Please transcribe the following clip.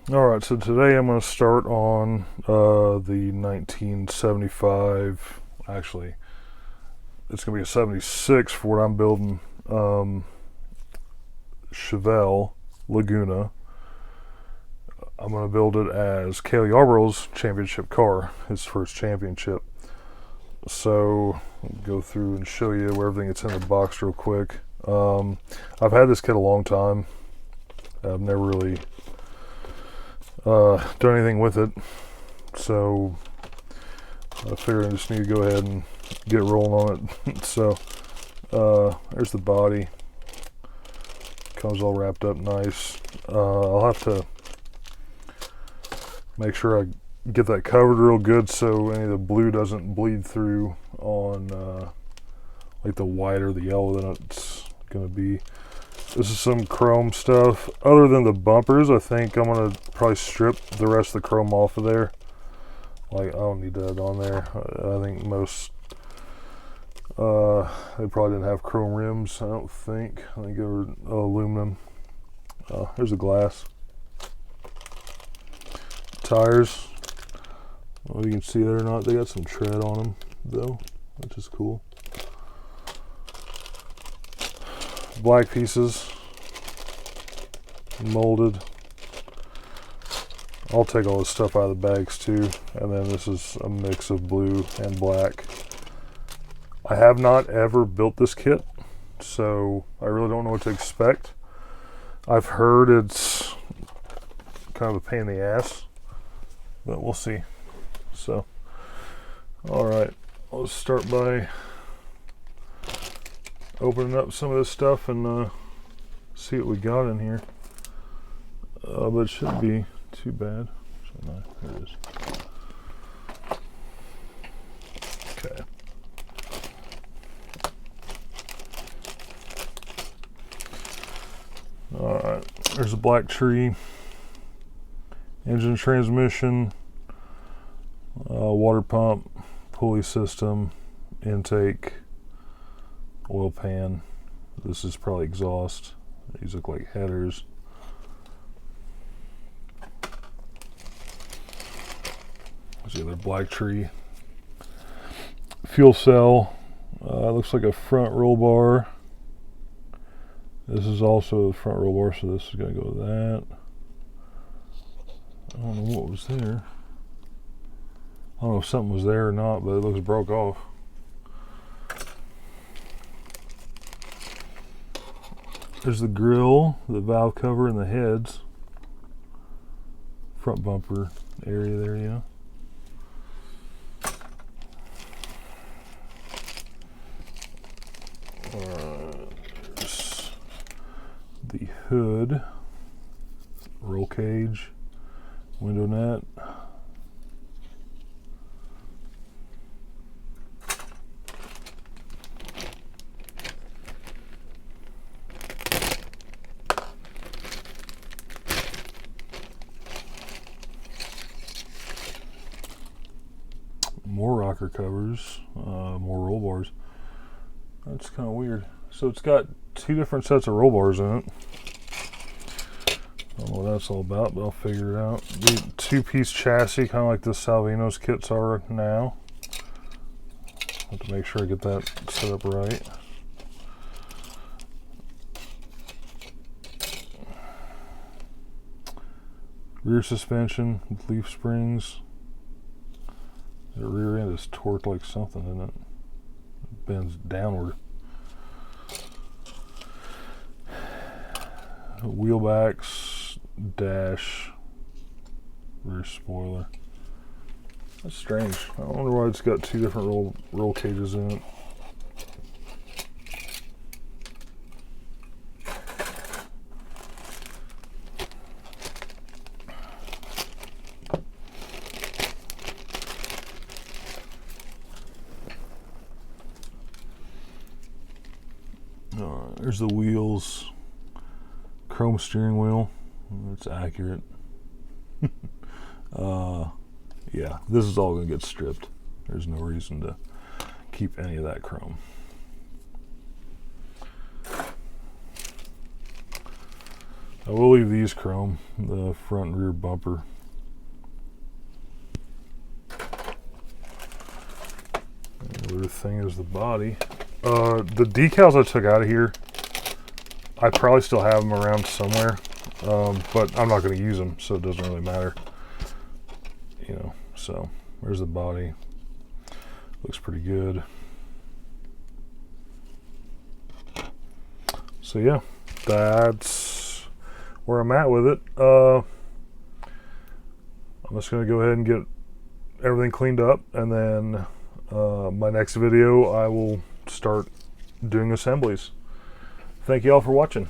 Alright, so today I'm going to start on the 1975, actually, it's going to be a 76 for what I'm building, Chevelle Laguna. I'm going to build it as Cale Yarborough's championship car, his first championship. So, I'll go through and show you where everything is in the box real quick. I've had this kit a long time. I've never really done anything with it, so I figured I just need to go ahead and get rolling on it. So there's the body, comes all wrapped up nice. I'll have to make sure I get that covered real good so any of the blue doesn't bleed through on like the white or the yellow that it's gonna be. This is some chrome stuff. Other than the bumpers, I think I'm going to probably strip the rest of the chrome off of there. Like, I don't need that on there. I think most, they probably didn't have chrome rims, I don't think. I think they were aluminum. There's the glass. Tires. I don't know if you can see that or not. They got some tread on them, though, which is cool. Black pieces, molded. I'll take all this stuff out of the bags too, and then this is a mix of blue and black. I have not ever built this kit, so I really don't know what to expect. I've heard it's kind of a pain in the ass, but we'll see. So, alright, let's start by opening up some of this stuff and see what we got in here. But it shouldn't be too bad. Here it is. Okay. Alright, there's a black tree, engine, transmission, water pump, pulley system, intake, oil pan. This is probably exhaust. These look like headers. There's the other black tree. Fuel cell. Looks like a front roll bar. This is also the front roll bar, so this is going to go with that. I don't know what was there. I don't know if something was there or not, but it looks broke off. There's the grill, the valve cover, and the heads. Front bumper area there, yeah. There's the hood, roll cage, window net. More rocker covers, more roll bars. That's kind of weird. So it's got two different sets of roll bars in it. I don't know what that's all about, but I'll figure it out. The two-piece chassis, kind of like the Salvino's kits are now. Have to make sure I get that set up right. Rear suspension with leaf springs. The rear end is torqued like something, isn't it? It bends downward. Wheel backs, dash, rear spoiler. That's strange. I wonder why it's got two different roll cages in it. There's the wheels, chrome steering wheel. That's accurate. Yeah, this is all going to get stripped. There's no reason to keep any of that chrome. I will leave these chrome, the front and rear bumper. The other thing is the body. The decals I took out of here, I probably still have them around somewhere, but I'm not going to use them, so it doesn't really matter. You know, so there's the body. Looks pretty good. So yeah, that's where I'm at with it. I'm just going to go ahead and get everything cleaned up, and then my next video I will start doing assemblies. Thank you all for watching.